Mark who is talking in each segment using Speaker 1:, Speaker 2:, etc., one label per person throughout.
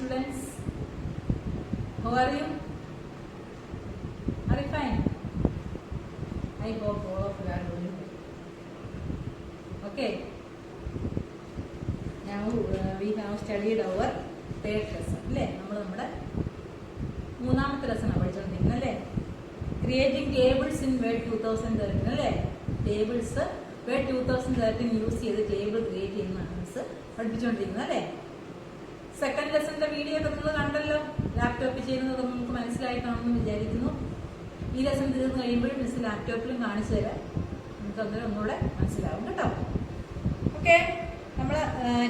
Speaker 1: students. How are you? Are you fine? I hope all of you are doing well. Okay. Now we have studied our third lesson. അല്ലേ, നമ്മൾ നമ്മുടെ മൂന്നാമത്തെ ലെസണാണ് പഠിച്ചുകൊണ്ടിരിക്കുന്നത് അല്ലേ. Creating tables in word 2013 അല്ലേ. Tables word 2013 use ചെയ്ത് table create ചെയ്യുന്നതാണ് miss പഠിപ്പിച്ചുകൊണ്ടിരിക്കുന്നത് അല്ലേ. സെക്കൻഡ് ലെസണിന്റെ വീഡിയോ ഒക്കെ നിങ്ങൾ കണ്ടല്ലോ. ലാപ്ടോപ്പിൽ ചെയ്യുന്നതൊക്കെ നിങ്ങൾക്ക് മനസ്സിലായിട്ടാണെന്ന് വിചാരിക്കുന്നു. ഈ ലെസൺ തീർന്നു കഴിയുമ്പോഴും മിസ് ലാപ്ടോപ്പിലും കാണിച്ചു തരാം. നമുക്ക് അന്നേരം ഒന്നുകൂടെ മനസ്സിലാവും കേട്ടോ. ഓക്കെ, നമ്മൾ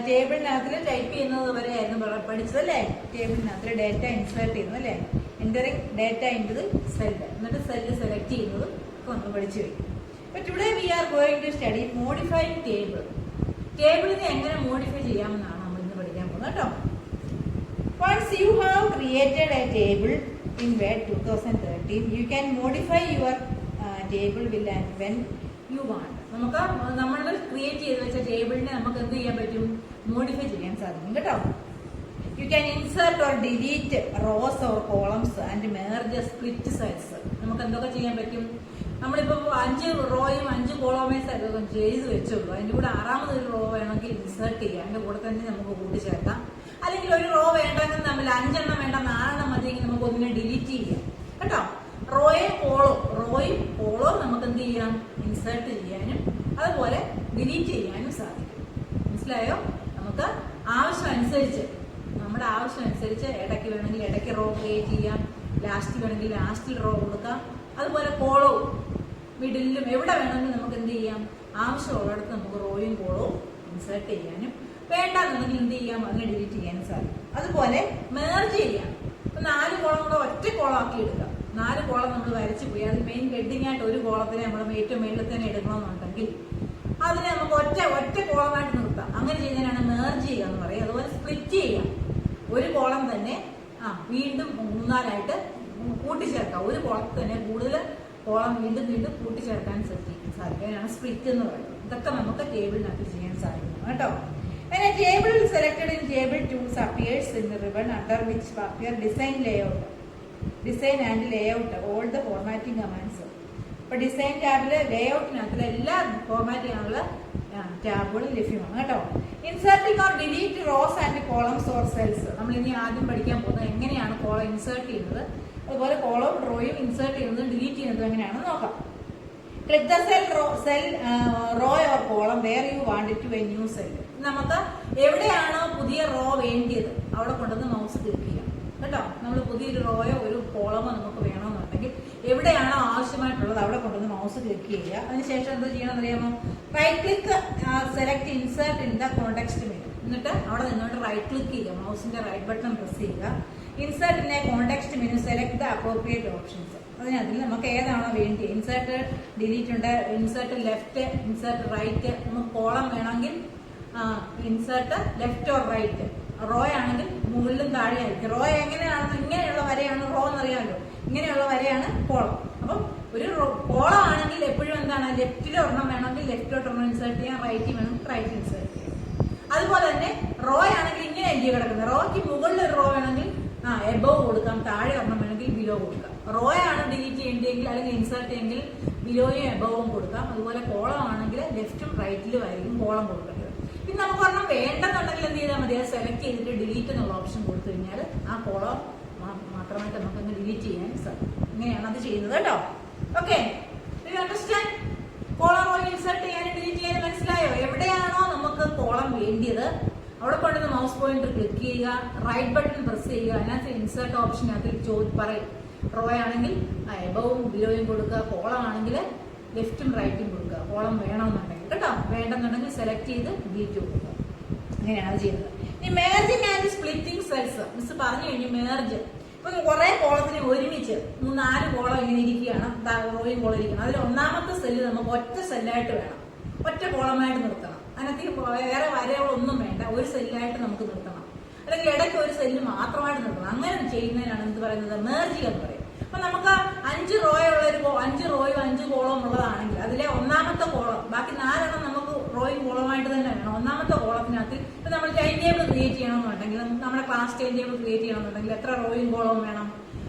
Speaker 1: ടേബിളിനകത്തിൽ ടൈപ്പ് ചെയ്യുന്നത് വരെയായിരുന്നു പഠിച്ചതല്ലേ. ടേബിളിനകത്തിൽ ഡേറ്റ ഇൻസേർട്ട് ചെയ്യുന്നു അല്ലേ. Entering data into the cell, എന്നിട്ട് സെല്ല് സെലക്ട് ചെയ്യുന്നതും ഒക്കെ നമ്മൾ പഠിച്ചു കഴിഞ്ഞു. അപ്പോൾ today we are going to study modifying table. ടേബിളിനെ എങ്ങനെ മോഡിഫൈ ചെയ്യാമെന്നാണ് നമ്മൾ ഇന്ന് പഠിക്കാൻ പോകുന്നത് കേട്ടോ. Once you have created a table in Word 2013, you can modify your table will and when you want. നമുക്ക് നമ്മൾ ക്രിയേറ്റ് ചെയ്ത് വെച്ച ടേബിളിനെ നമുക്ക് എന്ത് ചെയ്യാൻ പറ്റും? മോഡിഫൈ ചെയ്യാൻ സാധിക്കും കേട്ടോ. You can insert or delete rows or columns and merge split cells. നമുക്ക് എന്തൊക്കെ ചെയ്യാൻ പറ്റും? നമ്മളിപ്പോൾ 5 റോയും 5 കോളമേഴ്സ് ചെയ്ത് വെച്ചുള്ളൂ. അതിൻ്റെ കൂടെ 6ാമതൊരു റോ വേണമെങ്കിൽ ഇൻസേർട്ട് ചെയ്യാം. അതിൻ്റെ കൂടെ തന്നെ നമുക്ക് കൂട്ടിച്ചേർക്കാം. അല്ലെങ്കിൽ ഒരു റോ വേണ്ടെങ്കിൽ നമ്മൾ 5 എണ്ണം വേണ്ട 4 എണ്ണം മതിയെങ്കിൽ നമുക്ക് ഒന്നിനെ ഡിലീറ്റ് ചെയ്യാം കേട്ടോ. റോയും കോളവും നമുക്ക് എന്ത് ചെയ്യാം? ഇൻസേർട്ട് ചെയ്യാനും അതുപോലെ ഡിലീറ്റ് ചെയ്യാനും സാധിക്കും. മനസ്സിലായോ? നമുക്ക് നമ്മുടെ ആവശ്യം അനുസരിച്ച് ഇടയ്ക്ക് വേണമെങ്കിൽ ഇടയ്ക്ക് റോ ക്രിയേറ്റ് ചെയ്യാം, ലാസ്റ്റ് വേണമെങ്കിൽ ലാസ്റ്റിൽ റോ കൊടുക്കാം. അതുപോലെ കോളവും മിഡിലും എവിടെ വേണമെങ്കിലും നമുക്ക് എന്ത് ചെയ്യാം? ആവശ്യമുള്ളിടത്ത് നമുക്ക് റോയും കോളവും ഇൻസേർട്ട് ചെയ്യാനും വേണ്ടാന്നുണ്ടെങ്കിൽ എന്ത് ചെയ്യാം? അതിനെ ഡിലീറ്റ് ചെയ്യാനും സാധിക്കും. അതുപോലെ മെർജ് ചെയ്യാം. ഇപ്പൊ 4 കോളം കൂടെ ഒറ്റ കോളമാക്കി എടുക്കാം. 4 കോളം നമ്മൾ വരച്ചു പോയി അതിൽ മെയിൻ ഹെഡിങ് ആയിട്ട് ഒരു കോളത്തിനെ നമ്മൾ ഏറ്റവും മേളിൽ തന്നെ എടുക്കണമെന്നുണ്ടെങ്കിൽ അതിനെ നമുക്ക് ഒറ്റ കോളമായിട്ട് നിർത്താം. അങ്ങനെ ചെയ്യുന്നതിനാണ് മെർജ് ചെയ്യുക എന്ന് പറയുക. അതുപോലെ സ്പ്ലിറ്റ് ചെയ്യാം. ഒരു കോളം തന്നെ വീണ്ടും 3-4ആയിട്ട് കൂട്ടിച്ചേർക്കാം. ഒരു കോളത്തിൽ തന്നെ കൂടുതൽ കോളം വീണ്ടും കൂട്ടിച്ചേർക്കാൻ സാധിക്കും. അതിനാണ് സ്പ്ലിറ്റ് എന്ന് പറയുന്നത്. ഇതൊക്കെ നമുക്ക് ടേബിളിനകത്ത് ചെയ്യാൻ സാധിക്കും കേട്ടോ. When a table is selected in table tools appears in the ribbon under which appear design and layout, all the formatting commands. ഇപ്പൊ ഡിസൈൻ ടാബില് ലേഔട്ടിനകത്തിലെ എല്ലാ ഫോർമാറ്റ് ചെയ്യാനുള്ള ടാബുകളും ലഭ്യമാണ് കേട്ടോ. Inserting or delete rose and columns or cells. നമ്മൾ ഇനി ആദ്യം പഠിക്കാൻ പോകുന്നത് എങ്ങനെയാണ് കോളം ഇൻസേർട്ട് ചെയ്യുന്നത്, അതുപോലെ കോളവും റോയും ഇൻസേർട്ട് ചെയ്യുന്നതും ഡിലീറ്റ് ചെയ്യുന്നതും എങ്ങനെയാണെന്ന് നോക്കാം. Click the row or column where you want it to a new cell. നമുക്ക് എവിടെയാണോ പുതിയ റോ വേണ്ടിയത് അവിടെ കൊണ്ടുവന്ന് മൗസ് ക്ലിക്ക് ചെയ്യാം കേട്ടോ. നമ്മൾ പുതിയൊരു റോയോ ഒരു കോളമോ നമുക്ക് വേണമെന്നുണ്ടെങ്കിൽ എവിടെയാണോ ആവശ്യമായിട്ടുള്ളത് അവിടെ കൊണ്ടുവന്ന് മൗസ് ക്ലിക്ക് ചെയ്യുക. അതിനുശേഷം എന്താ ചെയ്യണമെന്ന് അറിയാമോ? Right click select insert in the context menu. എന്നിട്ട് അവിടെ നിന്നുകൊണ്ട് റൈറ്റ് ക്ലിക്ക് ചെയ്യുക, മൗസിന്റെ റൈറ്റ് ബട്ടൺ പ്രസ് ചെയ്യുക. Insert in a context menu select the appropriate options. അതിനകത്തിൽ നമുക്ക് ഏതാണോ വേണ്ടി, ഇൻസേർട്ട് ഡിലീറ്റ് ഉണ്ട്, ഇൻസേർട്ട് ലെഫ്റ്റ്, ഇൻസേർട്ട് റൈറ്റ്. നമുക്ക് കോളം വേണമെങ്കിൽ insert left or right. Row ആണെങ്കിൽ മുകളിലും താഴെ ആയിരിക്കും. റോ എങ്ങനെയാണെന്ന് ഇങ്ങനെയുള്ള വരെയാണ് റോ എന്നറിയാമല്ലോ. ഇങ്ങനെയുള്ള വരെയാണ് കോളം. അപ്പം ഒരു കോളം ആണെങ്കിൽ എപ്പോഴും എന്താണ്? ലെഫ്റ്റിൽ ഒരെണ്ണം വേണമെങ്കിൽ ലെഫ്റ്റിലോട്ട് ഒരെണ്ണം ഇൻസേർട്ട് ചെയ്യാം, റൈറ്റിൽ വേണമെങ്കിൽ റൈറ്റ് ഇൻസേർട്ട് ചെയ്യാം. അതുപോലെ തന്നെ റോ ആണെങ്കിൽ ഇങ്ങനെ അല്ലേ കിടക്കുന്നത്. റോയ്ക്ക് മുകളിൽ ഒരു റോ വേണമെങ്കിൽ എബവ് കൊടുക്കാം, താഴെ ഒരെണ്ണം വേണമെങ്കിൽ ബിലോ കൊടുക്കാം. റോ ആണ് ഡിലീറ്റ് ചെയ്യേണ്ടതെങ്കിൽ അല്ലെങ്കിൽ ഇൻസേർട്ട് ചെയ്യെങ്കിൽ ബിലോയും എബവും കൊടുക്കാം. അതുപോലെ കോളം ആണെങ്കിൽ ലെഫ്റ്റും റൈറ്റിലും ആയിരിക്കും കോളം കൊടുക്കേണ്ടത്. പിന്നെ നമുക്ക് ഒരെണ്ണം വേണ്ടെന്നുണ്ടെങ്കിൽ എന്ത് ചെയ്താൽ മതി? അത് സെലക്ട് ചെയ്തിട്ട് ഡിലീറ്റ് എന്നുള്ള ഓപ്ഷൻ കൊടുത്തു കഴിഞ്ഞാൽ ആ കോളം മാത്രമായിട്ട് നമുക്കങ്ങ് ഡിലീറ്റ് ചെയ്യാൻ സാധിക്കും. ഇങ്ങനെയാണ് അത് ചെയ്യുന്നത് കേട്ടോ. Okay, understand? Column raw insert ചെയ്യാനും ഡിലീറ്റ് ചെയ്യാനും മനസ്സിലായോ? എവിടെയാണോ നമുക്ക് കോളം വേണ്ടിയത് അവിടെ കൊണ്ടുവന്ന് മൗസ് പോയിന്റർ ക്ലിക്ക് ചെയ്യുക, റൈറ്റ് ബട്ടൺ പ്രസ് ചെയ്യുക. അതിനകത്ത് ഇൻസേർട്ട് ഓപ്ഷനകത്ത് പറയും. റോ ആണെങ്കിൽ എബവും ബിലോയും കൊടുക്കുക, കോളം ആണെങ്കിൽ ലെഫ്റ്റും റൈറ്റും കൊടുക്കുക. കോളം വേണമെന്നുണ്ടെങ്കിൽ കേട്ടോ, വേണ്ടെന്നുണ്ടെങ്കിൽ സെലക്ട് ചെയ്ത് ഡിലീറ്റ് കൊടുക്കുക. അങ്ങനെയാണ് അത് ചെയ്യുന്നത്. ഇനി merging and splitting cells miss പറഞ്ഞു കഴിഞ്ഞു. മേർജ് ഇപ്പൊ കുറെ കോളത്തിനെ ഒരുമിച്ച് 4 കോളം ഇങ്ങനെ ഇരിക്കുകയാണ്, റോയും കോളം ഇരിക്കണം. അതിൽ 1ാമത്തെ സെല്ല് നമുക്ക് ഒറ്റ സെല്ലായിട്ട് വേണം, ഒറ്റ കോളമായിട്ട് നിർത്തണം. അതിനകത്ത് വേറെ വരകളൊന്നും വേണ്ട, ഒരു സെല്ലായിട്ട് നമുക്ക് നിർത്തണം. അല്ലെങ്കിൽ ഇടയ്ക്ക് ഒരു സെല്ല് മാത്രമായിട്ട് നിർത്തണം. അങ്ങനെ ചെയ്യുന്നതിനാണ് എന്ത് പറയുന്നത്? മെർജിങ് എന്ന് പറയും. അപ്പൊ നമുക്ക് 5 റോയും 5 കോളവും ഉള്ളതാണെങ്കിൽ അതിലെ 1ാമത്തെ കോളം ബാക്കി 4 എണ്ണം നമുക്ക് റോയിങ് കോളമായിട്ട് തന്നെ വേണം. ഒന്നാമത്തെ കോളത്തിനകത്ത് ഇപ്പൊ നമ്മൾ ടൈം ടേബിൾ ക്രിയേറ്റ് ചെയ്യണമെന്നുണ്ടെങ്കിൽ, നമ്മുടെ ക്ലാസ് ടൈം ടേബിൾ ക്രിയേറ്റ് ചെയ്യണമെന്നുണ്ടെങ്കിൽ എത്ര റോയിങ് കോളം വേണം?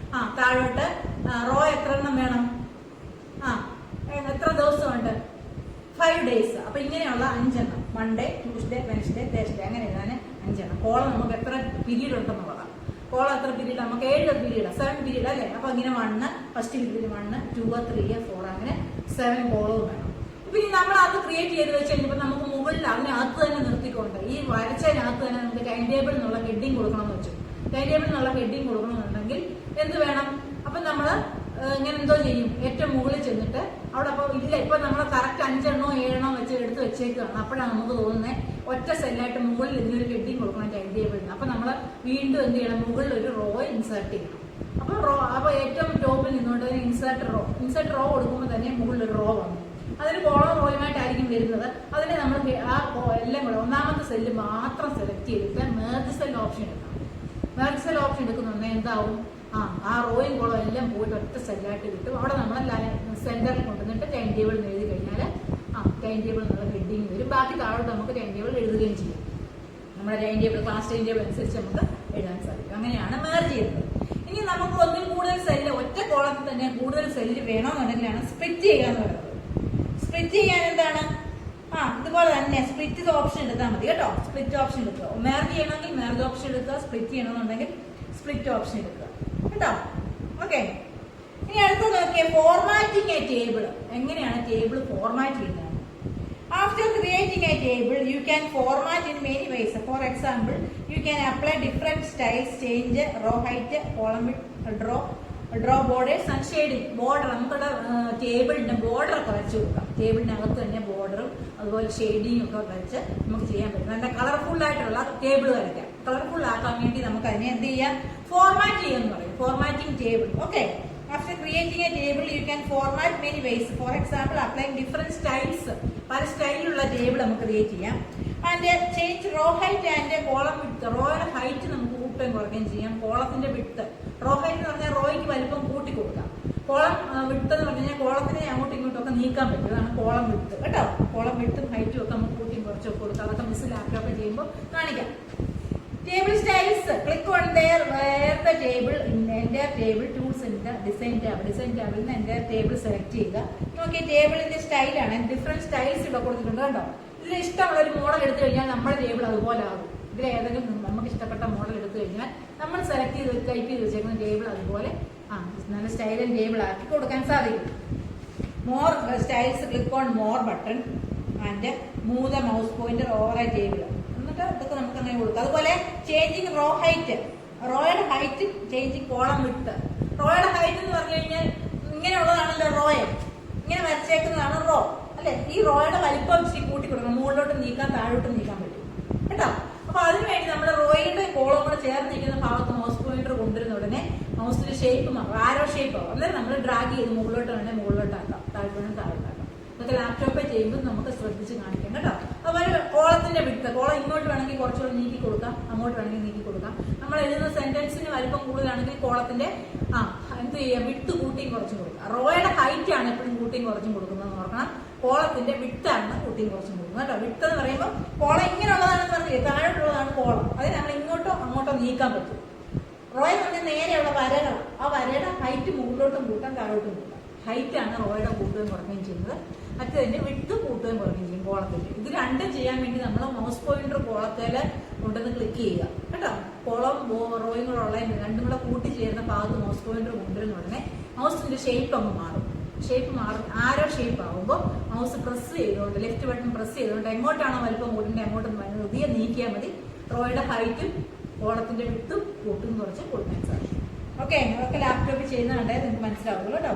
Speaker 1: താഴോട്ട് റോ എത്ര എണ്ണം വേണം? എത്ര ദിവസമുണ്ട്? 5 days. അപ്പൊ ഇങ്ങനെയുള്ള 5 എണ്ണം, മൺഡേ, ട്യൂസ്ഡേ, വെനസ്ഡേ, തേഴ്സ്ഡേ, അങ്ങനെ എഴുതാൻ 5 എണ്ണം. കോളം നമുക്ക് എത്ര പീരീഡ് ഉണ്ടെന്നുള്ളതാണ്. കോളം എത്ര പീരീഡ്? നമുക്ക് 7 പീരീഡ്, 7 പീരീഡ് അല്ലേ? അപ്പൊ ഇങ്ങനെ 1 ഫസ്റ്റ് പീരീഡ് 1, 2, 3, 4 അങ്ങനെ 7 കോളവും വേണം. ഇപ്പൊ ഇനി നമ്മൾ അത് ക്രിയേറ്റ് ചെയ്ത് വെച്ച് കഴിഞ്ഞപ്പോൾ നമുക്ക് മുകളിൽ അതിനകത്ത് തന്നെ നിർത്തിക്കൊണ്ട് ഈ വരച്ചതിനകത്ത് തന്നെ നമുക്ക് ടൈം ടേബിൾ എന്നുള്ള ഹെഡിങ് കൊടുക്കണമെന്ന് വെച്ചു. ടൈം ടേബിൾ എന്നുള്ള ഹെഡിങ് കൊടുക്കണമെന്നുണ്ടെങ്കിൽ എന്ത് വേണം? അപ്പൊ നമ്മള് ഇങ്ങനെ എന്തോ ചെയ്യും, ഏറ്റവും മുകളിൽ ചെന്നിട്ട് അവിടെ അപ്പൊ ഇല്ല, ഇപ്പൊ നമ്മൾ കറക്റ്റ് 5 എണ്ണോ 7 എണ്ണോ വെച്ച് എടുത്ത് വെച്ചേക്കാണ്. അപ്പോഴാണ് നമുക്ക് തോന്നുന്നത് ഒറ്റ സെല്ലായിട്ട് മുകളിൽ ഇതിനൊരു ഹെഡിങ് കൊടുക്കണം ടൈം ടേബിളിന്. അപ്പൊ നമ്മൾ വീണ്ടും എന്ത് ചെയ്യണം? മുകളിൽ ഒരു റോ ഇൻസേർട്ട് ചെയ്യണം. അപ്പൊ ഏറ്റവും ടോപ്പിൽ നിന്നുകൊണ്ട് ഇൻസേർട്ട് റോ കൊടുക്കുമ്പോൾ തന്നെ മുകളിൽ ഒരു റോ വന്നു. അതിന് കോളം റോയുമായിട്ടായിരിക്കും വരുന്നത്. അതിനെ നമ്മൾ എല്ലാം കൂടെ ഒന്നാമത്തെ സെല്ല് മാത്രം സെലക്ട് ചെയ്തിട്ട് മെർജ് സെൽ ഓപ്ഷൻ എടുക്കണം. മെർജ് സെൽ ഓപ്ഷൻ എടുക്കുന്നുണ്ടെങ്കിൽ എന്താവും? ആ റോയും കോളം എല്ലാം പോയിട്ട് ഒറ്റ സെല്ലായിട്ട് കിട്ടും. അവിടെ നമ്മൾ സെന്ററിൽ കൊണ്ടുവന്നിട്ട് ടൈം ടേബിൾ എഴുതി കഴിഞ്ഞാൽ ടൈം ടേബിൾ എന്നുള്ള ഹെഡിങ് വരും. ബാക്കി താഴോട്ട് നമുക്ക് ടൈം ടേബിൾ എഴുതുകയും ചെയ്യും. നമ്മുടെ time table, class time table അനുസരിച്ച് നമുക്ക് എഴുതാൻ സാധിക്കും. അങ്ങനെയാണ് മെർജ് ചെയ്യുന്നത്. ഇനി നമുക്ക് ഒന്നിൽ കൂടുതൽ സെല്ല്, ഒറ്റ കോളത്തിൽ തന്നെ കൂടുതൽ സെല്ല് വേണമെന്നുണ്ടെങ്കിലാണ് സ്പ്ലിറ്റ് ചെയ്യുക എന്ന് പറയുന്നത്. സ്പ്ലിറ്റ് ചെയ്യാൻ എന്താണ്? ഇതുപോലെ തന്നെ സ്പ്ലിറ്റ് ഓപ്ഷൻ എടുത്താൽ മതി കേട്ടോ. സ്പ്ലിറ്റ് ഓപ്ഷൻ എടുക്കുക. മെർജ് ചെയ്യണമെങ്കിൽ മെർജ് ഓപ്ഷൻ എടുക്കുക. സ്പ്ലിറ്റ് ചെയ്യണമെന്നുണ്ടെങ്കിൽ സ്പ്ലിറ്റ് ഓപ്ഷൻ എടുക്കുക കേട്ടോ. ഓക്കെ, ഇനി അടുത്ത നോക്കിയ ഫോർമാറ്റിംഗ് എ ടേബിൾ. എങ്ങനെയാണ് ടേബിൾ ഫോർമാറ്റ് ചെയ്യുന്നത്? After creating a table, you can format in many ways. For example, you can apply different styles, change row height, column width, draw borders and shading. Border, നമ്മുടെ ടേബിളിന്റെ border ഒക്കെ വരച്ചു കൊടുക്കാം. ടേബിളിനകത്ത് തന്നെ ബോർഡറും അതുപോലെ shading ഒക്കെ വരച്ച് നമുക്ക് ചെയ്യാൻ പറ്റും. നല്ല കളർഫുൾ ആയിട്ടുള്ള ടേബിൾ വരയ്ക്കാം. കളർഫുൾ ആക്കാൻ വേണ്ടി നമുക്ക് അതിനെ എന്ത് ചെയ്യാം? ഫോർമാറ്റ് ചെയ്യാന്ന് പറയും. Formatting table. Okay, after creating a table you can format many ways. For example, applying different styles. പല സ്റ്റൈലിലുള്ള ടേബിൾ നമുക്ക് ക്രിയേറ്റ് ചെയ്യാം. And change row height and column width. റോയുടെ ഹൈറ്റ് നമുക്ക് കൂട്ടുകയും കുറയ്ക്കുകയും ചെയ്യാം. കോളത്തിന്റെ വിഡ്ത്ത്, റോ ഹൈറ്റ് എന്ന് പറഞ്ഞാൽ റോയ്ക്ക് വലിപ്പം കൂട്ടി കൊടുക്കാം. കോളം വിഡ്ത്ത് എന്ന് പറഞ്ഞു കഴിഞ്ഞാൽ കോളത്തിനെ അങ്ങോട്ടും ഇങ്ങോട്ടും ഒക്കെ നീക്കാൻ പറ്റും. അതാണ് കോളം വിഡ്ത്ത് കേട്ടോ. കോളം വിഡ്ത്തും ഹൈറ്റും ഒക്കെ നമുക്ക് കൂട്ടിയും കുറച്ചൊക്കെ കൊടുക്കാം. അതൊക്കെ മിസ് ലാപ്ടോപ്പ് ചെയ്യുമ്പോൾ കാണിക്കാം. Table styles. Click on there where the table in entire table tools in the design tab. Design tab in the entire table select ചെയ്യുക. നോക്കിയ ടേബിളിന്റെ സ്റ്റൈലാണ്. ഡിഫറെന്റ് സ്റ്റൈൽസ് ഇവിടെ കൊടുത്തിട്ടുണ്ട് കേട്ടോ. ഇതിൽ ഇഷ്ടമുള്ള ഒരു മോഡൽ എടുത്തു കഴിഞ്ഞാൽ നമ്മുടെ ടേബിൾ അതുപോലെ ആകും. ഇതിൽ ഏതെങ്കിലും നമുക്ക് ഇഷ്ടപ്പെട്ട മോഡൽ എടുത്തു കഴിഞ്ഞാൽ നമ്മൾ സെലക്ട് ചെയ്ത് ടൈപ്പ് ചെയ്ത് വെച്ചേക്കുന്ന ടേബിൾ അതുപോലെ നല്ല സ്റ്റൈലൻ ടേബിൾ ആക്കി കൊടുക്കാൻ സാധിക്കും. More styles. Click on more button and move the mouse pointer over a table. ഇതൊക്കെ നമുക്ക് അങ്ങനെ കൊടുക്കാം. അതുപോലെ ചേഞ്ചിങ് റോ ഹൈറ്റ്, റോയുടെ ഹൈറ്റ്, ചേഞ്ചിങ് കോളം വിഡ്ത്ത്. റോയുടെ ഹൈറ്റ് എന്ന് പറഞ്ഞു കഴിഞ്ഞാൽ ഇങ്ങനെയുള്ളതാണല്ലോ റോയ, ഇങ്ങനെ വരച്ചേക്കുന്നതാണ് റോ അല്ലെ? ഈ റോയുടെ വലിപ്പം ഇച്ചിരി കൂട്ടി കൊടുക്കണം. മുകളിലോട്ട് നീക്കാൻ താഴോട്ട് നീക്കാൻ പറ്റും കേട്ടോ. അപ്പൊ അതിനുവേണ്ടി നമ്മൾ റോയുടെ കോളം കൂടെ ചേർന്നിരിക്കുന്ന ഭാഗത്ത് മൗസ് പോയിന്റർ കൊണ്ടുവരുന്ന ഉടനെ മൗസിന്റെ ഷേപ്പ് മാറും, ആരോ ഷേപ്പ് ആവും. അന്നേരം നമ്മൾ ഡ്രാഗ് ചെയ്ത് മുകളിലോട്ട് വേണമെങ്കിൽ മുകളിലോട്ടാക്കാം, താഴ്വേണം താഴ്ത്താക്കാം. ഇതൊക്കെ ലാപ്ടോപ്പിൽ ചെയ്യുമ്പോൾ നമുക്ക് ശ്രദ്ധിച്ച് കാണിക്കാം കേട്ടോ. അതുപോലെ കോളത്തിന്റെ വിഡ്ത്ത്, കോളം ഇങ്ങോട്ട് വേണമെങ്കിൽ കുറച്ചുകൂടെ നീക്കി കൊടുക്കാം, അങ്ങോട്ട് വേണമെങ്കിൽ നീക്കി കൊടുക്കാം. നമ്മൾ എഴുതുന്ന സെന്റൻസിന് വലിപ്പം കൂടുതലാണെങ്കിൽ കോളത്തിന്റെ എന്ത് ചെയ്യാം? വിഡ്ത്ത് കൂട്ടിയും കുറച്ചും കൊടുക്കാം. റോയുടെ ഹൈറ്റ് ആണ് എപ്പോഴും കൂട്ടിയും കുറച്ചും കൊടുക്കുന്നത് ഓർക്കണം. കോളത്തിന്റെ വിഡ്ത്താണ് കൂട്ടിയും കുറച്ചും കൊടുക്കുന്നത് കേട്ടോ. വിഡ്ത്ത് എന്ന് പറയുമ്പോൾ കോളം ഇങ്ങനെയുള്ളതാണെന്ന് പറഞ്ഞില്ലേ, താഴോട്ടുള്ളതാണ് കോളം. അത് നമ്മൾ ഇങ്ങോട്ടോ അങ്ങോട്ടോ നീക്കാൻ പറ്റും. റോയ എന്ന് പറഞ്ഞാൽ നേരെയുള്ള വരകൾ, ആ വരയുടെ ഹൈറ്റ് മുകളിലോട്ടും കൂട്ടാം താഴോട്ടും കൂട്ടാം. ഹൈറ്റ് ആണ് റോയുടെ കൂട്ടുകയും കുറയ്ക്കുകയും ചെയ്യുന്നത്. മറ്റേതിന്റെ വിഡ്ത്ത് കൂട്ടുകയും കുറയ്ക്കുകയും ചെയ്യും കോളത്തിന്റെ. ഇത് രണ്ടും ചെയ്യാൻ വേണ്ടി നമ്മൾ മൗസ് പോയിന്റർ കോളത്തിൽ കൊണ്ടുവന്ന് ക്ലിക്ക് ചെയ്യുക കേട്ടോ. കോളം റോയും കൂടെ ഉള്ള രണ്ടും കൂടെ കൂട്ടി ചേരുന്ന ഭാഗത്ത് മൗസ് പോയിന്റർ കൊണ്ടുവരുന്ന ഉടനെ മൗസിന്റെ ഷേപ്പ് അങ്ങ് മാറും. ഷേപ്പ് മാറും. ആരോ ഷേപ്പ് ആകുമ്പോൾ മൗസ് പ്രസ് ചെയ്തുകൊണ്ട്, ലെഫ്റ്റ് ബട്ടൺ പ്രസ് ചെയ്തുകൊണ്ട് എങ്ങോട്ടാണോ വലിപ്പം കൂട്ടിന്റെ അങ്ങോട്ടും പുതിയ നീക്കിയാൽ മതി. റോയുടെ ഹൈറ്റും കോളത്തിന്റെ വിഡ്ത്തും കൂട്ടും കുറച്ച് കൊടുക്കാൻ സാധിക്കും. ഓക്കെ, അതൊക്കെ ലാപ്ടോപ്പിൽ ചെയ്യുന്നതുകൊണ്ടേ നിങ്ങൾക്ക് മനസ്സിലാവുള്ളൂ കേട്ടോ.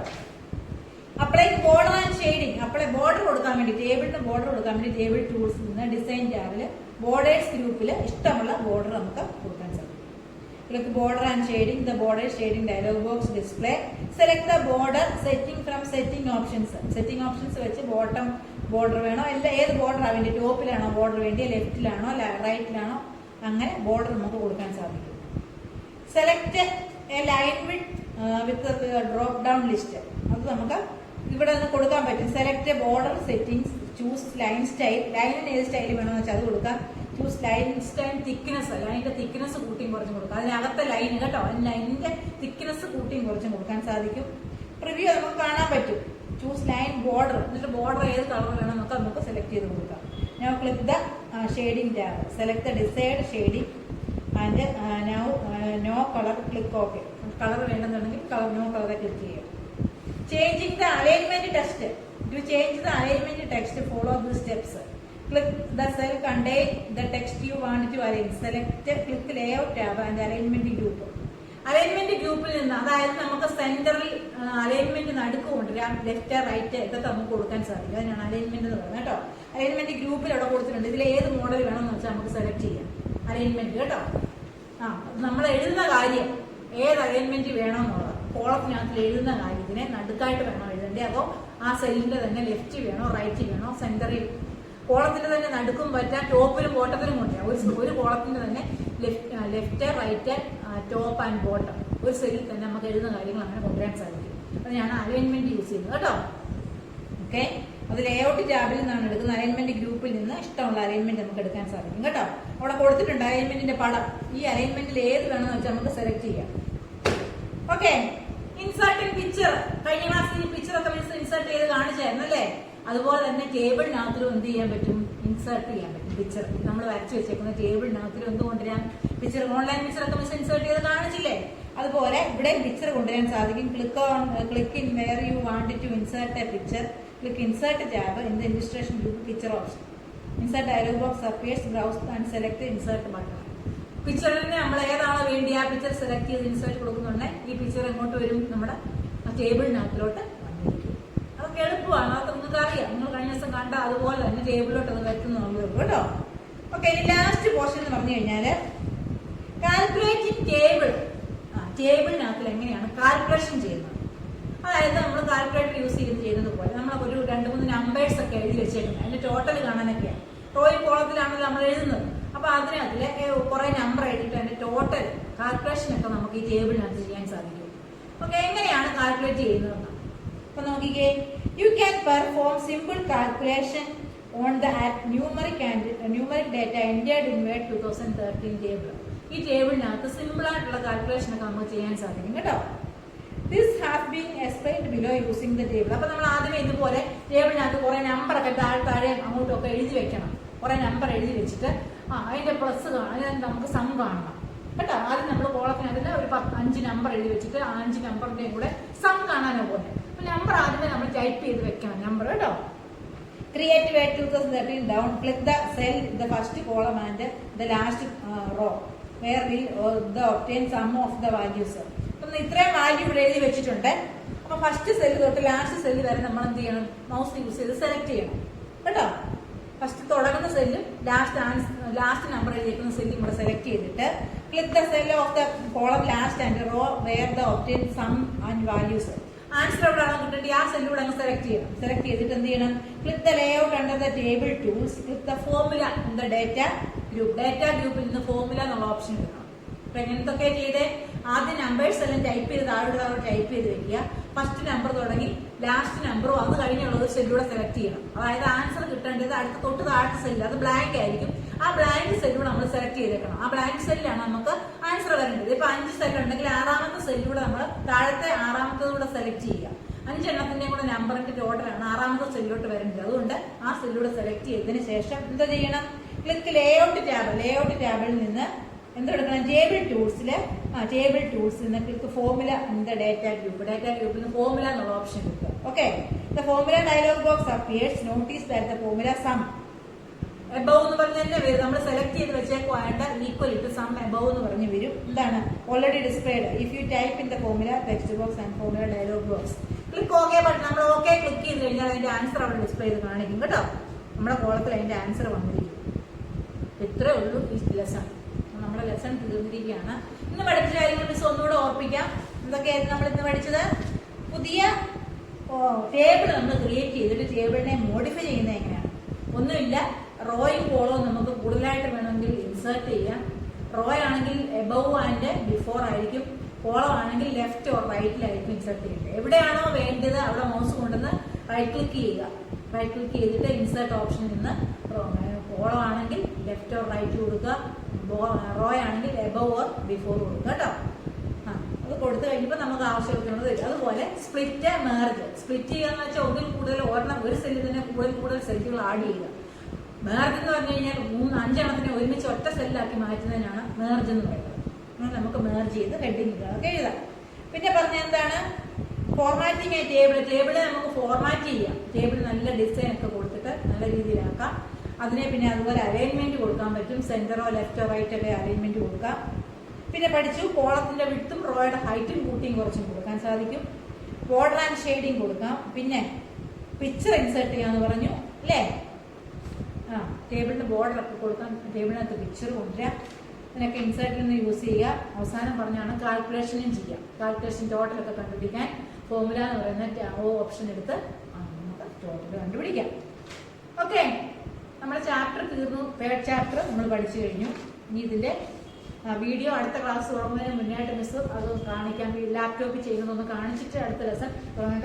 Speaker 1: Apply border and shading. Apply border കൊടുക്കാൻ വേണ്ടി, ടേബിളിന് ബോർഡർ കൊടുക്കാൻ വേണ്ടി ടേബിൾ ടൂൾസിൽ നിന്ന് ഡിസൈൻ ടാബിൽ ബോർഡേഴ്സ് ഗ്രൂപ്പിൽ ഇഷ്ടമുള്ള ബോർഡർ നമുക്ക് കൊടുക്കാൻ സാധിക്കും. Click border and shading. The border shading dialogue box display. Select the border setting from setting options. Setting options വെച്ച് ബോട്ടം ബോർഡർ വേണോ, എല്ലാം ഏത് ബോർഡറാണ് വേണ്ടി, ടോപ്പിലാണോ ബോർഡർ വേണ്ടി, ലെഫ്റ്റിലാണോ റൈറ്റിലാണോ, അങ്ങനെ ബോർഡർ നമുക്ക് കൊടുക്കാൻ സാധിക്കും. Select A line with drop down list. അത് നമുക്ക് ഇവിടെ നിന്ന് കൊടുക്കാൻ പറ്റും. Select border settings, choose line style, ലൈനിന് ഏത് സ്റ്റൈൽ വേണമെന്ന് വെച്ചാൽ അത് കൊടുക്കാം. ചൂസ് ലൈൻ സ്റ്റൈൽ തിക്നെസ്, ലൈനിന്റെ തിക്നെസ് കൂട്ടിയും കുറച്ചും കൊടുക്കാം. അതിനകത്തെ ലൈൻ കേട്ടോ, ലൈനിന്റെ തിക്നെസ് കൂട്ടിയും കുറച്ചും കൊടുക്കാൻ സാധിക്കും. പ്രിവ്യൂ നമുക്ക് കാണാൻ പറ്റും. ചൂസ് ലൈൻ ബോർഡർ, എന്നിട്ട് ബോർഡർ ഏത് കളർ വേണം നമുക്ക് സെലക്ട് ചെയ്ത് കൊടുക്കാം. Now click the shading tab, select the decide shading and now no colour, click okay. Colour വേണമെന്നുണ്ടെങ്കിൽ നോ കളറെ ക്ലിക്ക് ചെയ്യാം. Changing the alignment text, to change the alignment text follow the steps. Click the cell contain the text you want to arrange. Select, click layout tab and alignment group. Alignment ഗ്രൂപ്പിൽ നിന്ന്, അതായത് നമുക്ക് സെന്ററിൽ alignment നടുക്ക് കൊണ്ടുവരാം, left right ഇതൊക്കെ നമുക്ക് കൊടുക്കാൻ സാധിക്കും. അതിനാണ് അലൈൻമെന്റ് എന്ന് പറയുന്നത് കേട്ടോ. അലൈൻമെന്റ് ഗ്രൂപ്പിൽ അവിടെ കൊടുത്തിട്ടുണ്ട്. ഇതിൽ ഏത് മോഡൽ വേണമെന്ന് വെച്ചാൽ നമുക്ക് സെലക്ട് ചെയ്യാം അലൈൻമെന്റ് കേട്ടോ. നമ്മൾ എഴുതുന്ന കാര്യം ഏത് അലൈൻമെന്റ് വേണമെന്നുള്ളത് കോളത്തിനകത്ത് എഴുതുന്ന കാര്യത്തിനെ നടുക്കായിട്ട് വേണോ എഴുതണ്ടേ, അതോ ആ സെല്ലിന്റെ തന്നെ ലെഫ്റ്റ് വേണോ റൈറ്റ് വേണോ, സെന്ററിൽ കോളത്തിന്റെ തന്നെ നടുക്കും പറ്റാം, ടോപ്പിലും ബോട്ടത്തിലും കൊണ്ടുവരാം. ഒരു കോളത്തിന്റെ തന്നെ left right top and bottom ഒരു സെല്ലിൽ തന്നെ നമുക്ക് എഴുതുന്ന കാര്യങ്ങൾ അങ്ങനെ കൊണ്ടുവരാൻ സാധിക്കും. അതിനാണ് അലൈൻമെന്റ് യൂസ് ചെയ്യുന്നത് കേട്ടോ. ഓക്കെ, അത് ലേഔട്ട് ടാബിൽ നിന്നാണ് എടുക്കുന്നത്. അലൈൻമെന്റ് ഗ്രൂപ്പിൽ നിന്ന് ഇഷ്ടമുള്ള അലൈൻമെന്റ് നമുക്ക് എടുക്കാൻ സാധിക്കും കേട്ടോ. അവിടെ കൊടുത്തിട്ടുണ്ട് അലൈൻമെന്റിന്റെ പടം. ഈ അലൈൻമെന്റിൽ ഏത് വേണമെന്ന് വെച്ചാൽ നമുക്ക് സെലക്ട് ചെയ്യാം. Okay, inserting picture. കഴിഞ്ഞ ക്ലാസ്സിൽ ഈ പിക്ചറൊക്കെ ഇൻസേർട്ട് ചെയ്ത് കാണിച്ചായിരുന്നു അല്ലേ? അതുപോലെ തന്നെ ടേബിളിനകത്തിലും എന്ത് ചെയ്യാൻ പറ്റും, ഇൻസേർട്ട് ചെയ്യാൻ പറ്റും. പിക്ചർ നമ്മൾ വരച്ചു വെച്ചേക്കുന്ന ടേബിളിനകത്തിലും എന്ത് കൊണ്ടുവരാം, പിക്ചർ. ഓൺലൈൻ പിക്ചറൊക്കെ മിസ് ഇൻസേർട്ട് ചെയ്ത് കാണിച്ചില്ലേ? അതുപോലെ ഇവിടെ പിക്ചർ കൊണ്ടുവരാൻ സാധിക്കും. Click in where you want to insert a picture. Click insert tab in the instruction group picture option. Insert dialog box appears, browse and select insert button. പിക്ചറിന് നമ്മൾ ഏതാണോ വേണ്ടി ആ പിക്ചർ സെലക്ട് ചെയ്ത് ഇൻസേർട്ട് കൊടുക്കുന്നുണ്ടെങ്കിൽ ഈ പിക്ചർ എങ്ങോട്ട് വരും, നമ്മുടെ ടേബിളിനകത്തിലോട്ട് വന്നിരിക്കും. അതൊക്കെ എളുപ്പമാണ്, അതൊക്കെ നിങ്ങൾക്ക് അറിയാം. നിങ്ങൾ കഴിഞ്ഞ ദിവസം കണ്ട അതുപോലെ തന്നെ ടേബിളിലോട്ട് അത് വരുത്തുന്നുള്ളൂ കേട്ടോ. ഓക്കെ, ഇനി ലാസ്റ്റ് പോർഷൻ എന്ന് പറഞ്ഞു കഴിഞ്ഞാല് കാൽക്കുലേറ്റിംഗ് ടേബിൾ. ടേബിളിനകത്തിൽ എങ്ങനെയാണ് കാൽക്കുലേഷൻ ചെയ്യുന്നത്, അതായത് നമ്മൾ കാൽക്കുലേറ്റർ യൂസ് ചെയ്ത് ചെയ്യുന്നത് പോലെ നമ്മൾ ഒരു 2-3 നമ്പേഴ്സ് ഒക്കെ എഴുതി വെച്ചേക്കുന്നത്. അതിന്റെ ടോട്ടൽ കാണാനൊക്കെയാണ്. റോയും കോളത്തിലാണല്ലോ നമ്മൾ എഴുതുന്നത്. അപ്പൊ അതിനകത്തില് കുറെ നമ്പർ എഴുതിയിട്ട് അതിന്റെ ടോട്ടൽ കാൽക്കുലേഷൻ ഒക്കെ നമുക്ക് ഈ ടേബിളിനകത്ത് ചെയ്യാൻ സാധിക്കും. ഓക്കെ, എങ്ങനെയാണ് കാൽക്കുലേറ്റ് ചെയ്യുന്നത്? അപ്പൊ നോക്കിക്കേ, you can perform simple calculation on the numeric data entered in Word 2013 table. ഈ ടേബിളിനകത്ത് സിമ്പിൾ ആയിട്ടുള്ള കാൽക്കുലേഷൻ ഒക്കെ നമുക്ക് ചെയ്യാൻ സാധിക്കും കേട്ടോ. This has been explained below using the table. അപ്പൊ നമ്മൾ ആദ്യമേ ഇതുപോലെ ടേബിളിനകത്ത് കുറെ നമ്പറൊക്കെ താഴെ അങ്ങോട്ടും ഒക്കെ എഴുതി വെക്കണം. കുറെ നമ്പർ എഴുതി വെച്ചിട്ട് അതിന്റെ പ്ലസ് കാണാൻ നമുക്ക് സം കാണണം കേട്ടോ. ആദ്യം നമ്മൾ കോളത്തിനകത്ത് ഒരു 5 നമ്പർ എഴുതി വെച്ചിട്ട് 5 നമ്പറിന്റെയും കൂടെ സം കാണാനോ പോലെ നമ്പർ ആദ്യമേ നമ്മൾ ടൈപ്പ് ചെയ്ത് വെക്കണം നമ്പർ കേട്ടോ. Create Word 2013 down, click the cell the first column and the last row where will the obtain sum of the values. അപ്പം ഇത്രയും വാല്യൂ ഇവിടെ എഴുതി വെച്ചിട്ടുണ്ട്. അപ്പൊ ഫസ്റ്റ് സെല്ല് തൊട്ട് ലാസ്റ്റ് സെല്ല് വരെ നമ്മൾ എന്ത് ചെയ്യണം, മൗസ് യൂസ് ചെയ്ത് സെലക്ട് ചെയ്യണം കേട്ടോ. ഫസ്റ്റ് തുടങ്ങുന്ന സെല്ലും ലാസ്റ്റ് നമ്പർ എഴുതിയിരിക്കുന്ന സെല്ലും ഇവിടെ സെലക്ട് ചെയ്തിട്ട് click the cell of the column last and row where the obtain sum and values. Answer എവിടെയാണോ കിട്ടേണ്ടി ആ സെല്ലിലൂടെ അങ്ങ് സെലക്ട് ചെയ്യണം. സെലക്ട് ചെയ്തിട്ട് എന്ത് ചെയ്യണം, click the layout under the table tools, click the formula in the data group. Data ഗ്രൂപ്പിൽ നിന്ന് ഫോർമുല എന്നുള്ള ഓപ്ഷൻ എടുക്കണം. അപ്പൊ എന്തൊക്കെ ചെയ്തേ, ആദ്യം നമ്പേഴ്സ് എല്ലാം ടൈപ്പ് ചെയ്ത് താഴോട്ട് ടൈപ്പ് ചെയ്ത് വെക്കുക. ഫസ്റ്റ് നമ്പർ തുടങ്ങി ലാസ്റ്റ് നമ്പറും അത് കഴിഞ്ഞുള്ളത് സെല്ലിലൂടെ സെലക്ട് ചെയ്യണം. അതായത് ആൻസർ കിട്ടേണ്ടത് അടുത്ത തൊട്ട് താഴത്തെ സെല്ല്, അത് ബ്ലാങ്ക് ആയിരിക്കും. ആ ബ്ലാങ്ക് സെല്ലിലൂടെ നമ്മൾ സെലക്ട് ചെയ്തേക്കണം. ആ ബ്ലാങ്ക് സെല്ലാണ് നമുക്ക് ആൻസർ വരേണ്ടത്. ഇപ്പൊ 5 സെല്ല് ഉണ്ടെങ്കിൽ 6ാമത്തെ സെല്ലിലൂടെ നമ്മൾ താഴത്തെ 6ാമത്തൂടെ സെലക്ട് ചെയ്യുക. 5 എണ്ണത്തിന്റെയും കൂടെ നമ്പറിന്റെ ടോട്ടലാണ് 6ാമത്തെ സെല്ലിലോട്ട് വരേണ്ടത്. അതുകൊണ്ട് ആ സെല്ലിലൂടെ സെലക്ട് ചെയ്തതിന് ശേഷം എന്താ ചെയ്യണം, ക്ലിക്ക് ലേഔട്ട് ടാബ്. ലേഔട്ട് ടാബിൽ നിന്ന് എന്തെടുക്കണം, ടേബിൾ ടൂൾസിൽ നിന്ന് click formula in the data group. Data ഗ്രൂപ്പിൽ നിന്ന് ഫോർമുല എന്നുള്ള ഓപ്ഷൻ കിട്ടും. Okay, the formula dialog box appears. Notice that the formula sum above എന്ന് പറഞ്ഞ് തന്നെ വരും. നമ്മൾ സെലക്ട് ചെയ്ത് വെച്ചേക്കുവാണ്ട് ഈക്വൽ ടു സം എബവ് എന്ന് പറഞ്ഞ് വരും. എന്താണ് already displayed. If you type in the formula text box and formula dialog box, click okay button. നമ്മൾ ഓക്കെ ക്ലിക്ക് ചെയ്ത് കഴിഞ്ഞാൽ അതിന്റെ ആൻസർ അവിടെ ഡിസ്പ്ലേ ചെയ്ത് കാണിക്കും കേട്ടോ. നമ്മുടെ കോളത്തിൽ അതിന്റെ ആൻസർ വന്നിരിക്കും. ഇത്രേ ഉള്ളൂ ഈ ലെസൺ. നമ്മുടെ ലെസൺ തീർന്നിരിക്കുകയാണ്. ഇന്ന് പഠിച്ച കാര്യങ്ങൾ മിസ് ഒന്നുകൂടെ ഓർപ്പിക്കാം. എന്തൊക്കെയായിരുന്നു നമ്മൾ ഇന്ന് പഠിച്ചത്? പുതിയ ടേബിൾ നമ്മൾ ക്രിയേറ്റ് ചെയ്തിട്ട് ടേബിളിനെ മോഡിഫൈ ചെയ്യുന്നത് എങ്ങനെയാണ്. ഒന്നുമില്ല, റോയും കോളവും നമുക്ക് കൂടുതലായിട്ട് വേണമെങ്കിൽ ഇൻസേർട്ട് ചെയ്യാം. റോ ആണെങ്കിൽ എബവ് ആൻഡ് ബിഫോർ ആയിരിക്കും, കോളം ആണെങ്കിൽ ലെഫ്റ്റ് ഓർ റൈറ്റിലായിരിക്കും ഇൻസേർട്ട് ചെയ്യേണ്ടത്. എവിടെയാണോ വേണ്ടത് അവിടെ മൗസ് കൊണ്ടുവന്ന് റൈറ്റ് ക്ലിക്ക് ചെയ്യുക. റൈറ്റ് ക്ലിക്ക് ചെയ്തിട്ട് ഇൻസേർട്ട് ഓപ്ഷനിൽ നിന്ന് കോളം ആണെങ്കിൽ ലെഫ്റ്റ് ഓർ റൈറ്റ് കൊടുക്കുക, റോ ആണെങ്കിൽ എബവ് ഓർ ബിഫോർ കൊടുക്കുക കേട്ടോ. അത് കൊടുത്തു കഴിഞ്ഞപ്പോൾ നമുക്ക് ആവശ്യമുള്ളത് തരും. അതുപോലെ സ്പ്ലിറ്റ് മേർജ്. സ്പ്ലിറ്റ് ചെയ്യുക എന്ന് വെച്ചാൽ ഒന്നിൽ കൂടുതൽ ഒരു സെല്ലിൽ തന്നെ കൂടുതൽ സെല്ലുകൾ ആഡ് ചെയ്യുക. മേർജ് എന്ന് പറഞ്ഞു കഴിഞ്ഞാൽ 5 ഒരുമിച്ച് ഒറ്റ സെല്ലാക്കി മാറ്റുന്നതിനാണ് മേർജ് എന്ന് പറയുന്നത്. അങ്ങനെ നമുക്ക് മേർജ് ചെയ്ത് ഹെഡിങ്ങുകളൊക്കെ എഴുതാം. പിന്നെ പറഞ്ഞ എന്താണ് ഫോർമാറ്റിംഗ് ടേബിള് നമുക്ക് ഫോർമാറ്റ് ചെയ്യാം. ടേബിൾ നല്ല ഡിസൈൻ ഒക്കെ കൊടുത്തിട്ട് നല്ല രീതിയിലാക്കാം. അതിനെ പിന്നെ അതുപോലെ അലൈൻമെന്റ് കൊടുക്കാൻ പറ്റും. സെന്ററോ ലെഫ്റ്റോ റൈറ്റ് ഒക്കെ അലൈൻമെന്റ് കൊടുക്കാം. പിന്നെ പഠിച്ചു കോളത്തിന്റെ വിഡ്ത്തും റോയുടെ ഹൈറ്റും കൂട്ടിയും കുറച്ചും കൊടുക്കാൻ സാധിക്കും. ബോർഡർ ആൻഡ് ഷെയ്ഡിങ് കൊടുക്കാം. പിന്നെ പിക്ചർ ഇൻസേർട്ട് ചെയ്യാന്ന് പറഞ്ഞു അല്ലേ. ടേബിളിന് ബോർഡർ ഒക്കെ കൊടുക്കാം, ടേബിളിനകത്ത് പിക്ചർ കൊണ്ടുവരാം. ഇതിനൊക്കെ ഇൻസേർട്ടിൽ നിന്ന് യൂസ് ചെയ്യുക. അവസാനം പറഞ്ഞാണ് കാൽക്കുലേഷനും ചെയ്യാം. കാൽക്കുലേഷൻ ടോട്ടലൊക്കെ കണ്ടുപിടിക്കാൻ ഫോർമുല എന്ന് പറയുന്ന ഓപ്ഷൻ എടുത്ത് നമുക്ക് ടോട്ടൽ കണ്ടുപിടിക്കാം. ഓക്കെ, നമ്മുടെ ചാപ്റ്റർ തീർന്നു. 3rd ചാപ്റ്റർ നമ്മൾ പഠിച്ചു കഴിഞ്ഞു. ഇനി ഇതിന്റെ വീഡിയോ അടുത്ത ക്ലാസ് തുടങ്ങുന്നതിന് മുന്നായിട്ട് മിസ് അത് കാണിക്കാൻ ലാപ്ടോപ്പിൽ ചെയ്യുന്നതൊന്ന് കാണിച്ചിട്ട് അടുത്ത ലെസൺ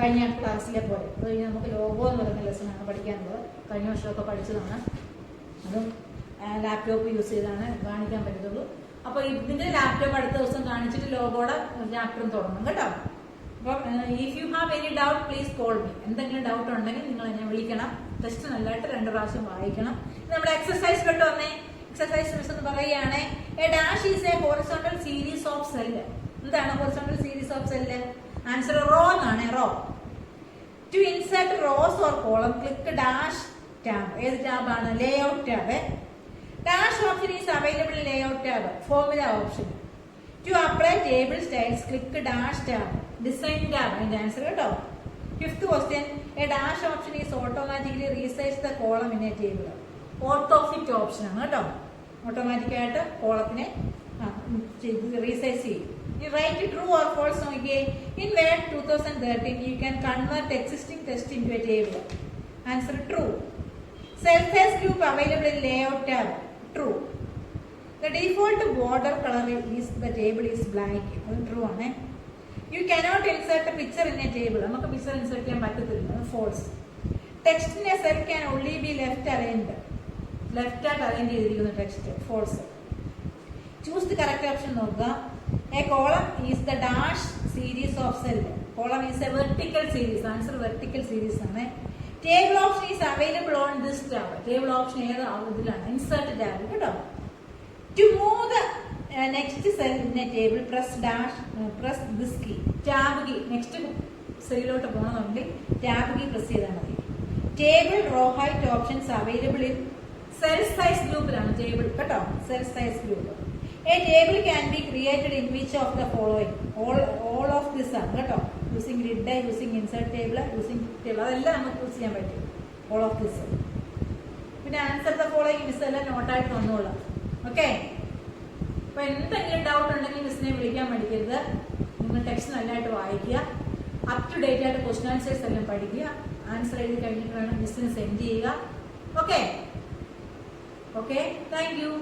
Speaker 1: കഴിഞ്ഞ ക്ലാസ്സിലെ പോലെ അത് കഴിഞ്ഞാൽ നമുക്ക് ലോഗോ എന്ന് പറയുന്ന ലെസണാണ് പഠിക്കാനുള്ളത്. കഴിഞ്ഞ വർഷമൊക്കെ പഠിച്ചതാണ്. അതും ലാപ്ടോപ്പ് യൂസ് ചെയ്താണ് കാണിക്കാൻ പറ്റത്തുള്ളൂ. അപ്പോൾ ഇതിന്റെ ലാപ്ടോപ്പ് അടുത്ത ദിവസം കാണിച്ചിട്ട് ലോഗോയുടെ ചാപ്റ്ററും തുടങ്ങും കേട്ടോ. അപ്പം if you have any doubt please call me. എന്തെങ്കിലും ഡൗട്ട് ഉണ്ടെങ്കിൽ നിങ്ങൾ എന്നെ വിളിക്കണം. ടെസ്റ്റ് നല്ലതായിട്ട് 2 പ്രാവശ്യം വായിക്കണം. നമ്മുടെ എക്സസൈസ് കേട്ടോ വന്നേ. എക്സസൈസ് മിസ് എന്ന് പറയുകയാണ് a dash is a horizontal series of cell. എന്താണ് horizontal series of cell? Answer row എന്നാണ്. Row. To insert rows or column click dash tab. ഏത് ടാബാണ്? Layout tab. Dash option is available in layout tab. Formula option. To apply table styles click dash tab. Design tab അതിന്റെ answer കേട്ടോ. 5th question a dash option is automatically resize the column in a table. Autofit option ആണ് കേട്ടോ. ഓട്ടോമാറ്റിക്കായിട്ട് കോളത്തിനെ resize ചെയ്യും. Right true or false നോക്കിയേ. In Word 2013 you can convert existing text into a table. Answer true. Self-face group available in layout tab. True. The default border color is the table is black. അത് true ആണ്. You cannot insert a picture in a table. നമുക്ക് picture insert ചെയ്യാൻ പറ്റത്തില്ല. False. Text in a cell can only be left aligned. Left ആയിട്ട് align ചെയ്തിരിക്കുന്ന text. False. Choose the correct option നോക്കുക. A column is the dash series of cell. Column is a vertical series. Answer vertical series ആണ്. Table option is available on this tab. Table option ഏതാ ഇതിലാണ്? Insert tab കേട്ടോ. To move the next cell in a table, press this key. Tab key. Next സെല്ലിലോട്ട് പോകണമെങ്കിൽ tab key press ചെയ്താൽ മതി. Table row height options available in cell size groupലാണ്. Table കേട്ടോ. Cell size group. A table can be created in which of the following? All of this ആണ് കേട്ടോ. Using grid, using insert table, using table, അതെല്ലാം നമുക്ക് use ചെയ്യാൻ പറ്റും. All of this. പിന്നെ answer the following miss എല്ലാം നോട്ടായിട്ട് വന്നോളാം. Okay, അപ്പൊ എന്തെങ്കിലും ഡൗട്ട് ഉണ്ടെങ്കിൽ മിസ്സിനെ വിളിക്കാൻ മടിക്കരുത്. നിങ്ങൾ ടെക്സ്റ്റ് നല്ലതായിട്ട് വായിക്കുക. അപ് ടു ഡേറ്റ് ആയിട്ട് ക്വസ്റ്റ്യൻ ആൻസേഴ്സ് എല്ലാം പഠിക്കുക. ആൻസർ എഴുതി കഴിഞ്ഞിട്ട് വേണം മിസ്സിന് സെൻഡ് ചെയ്യുക. Okay, thank you.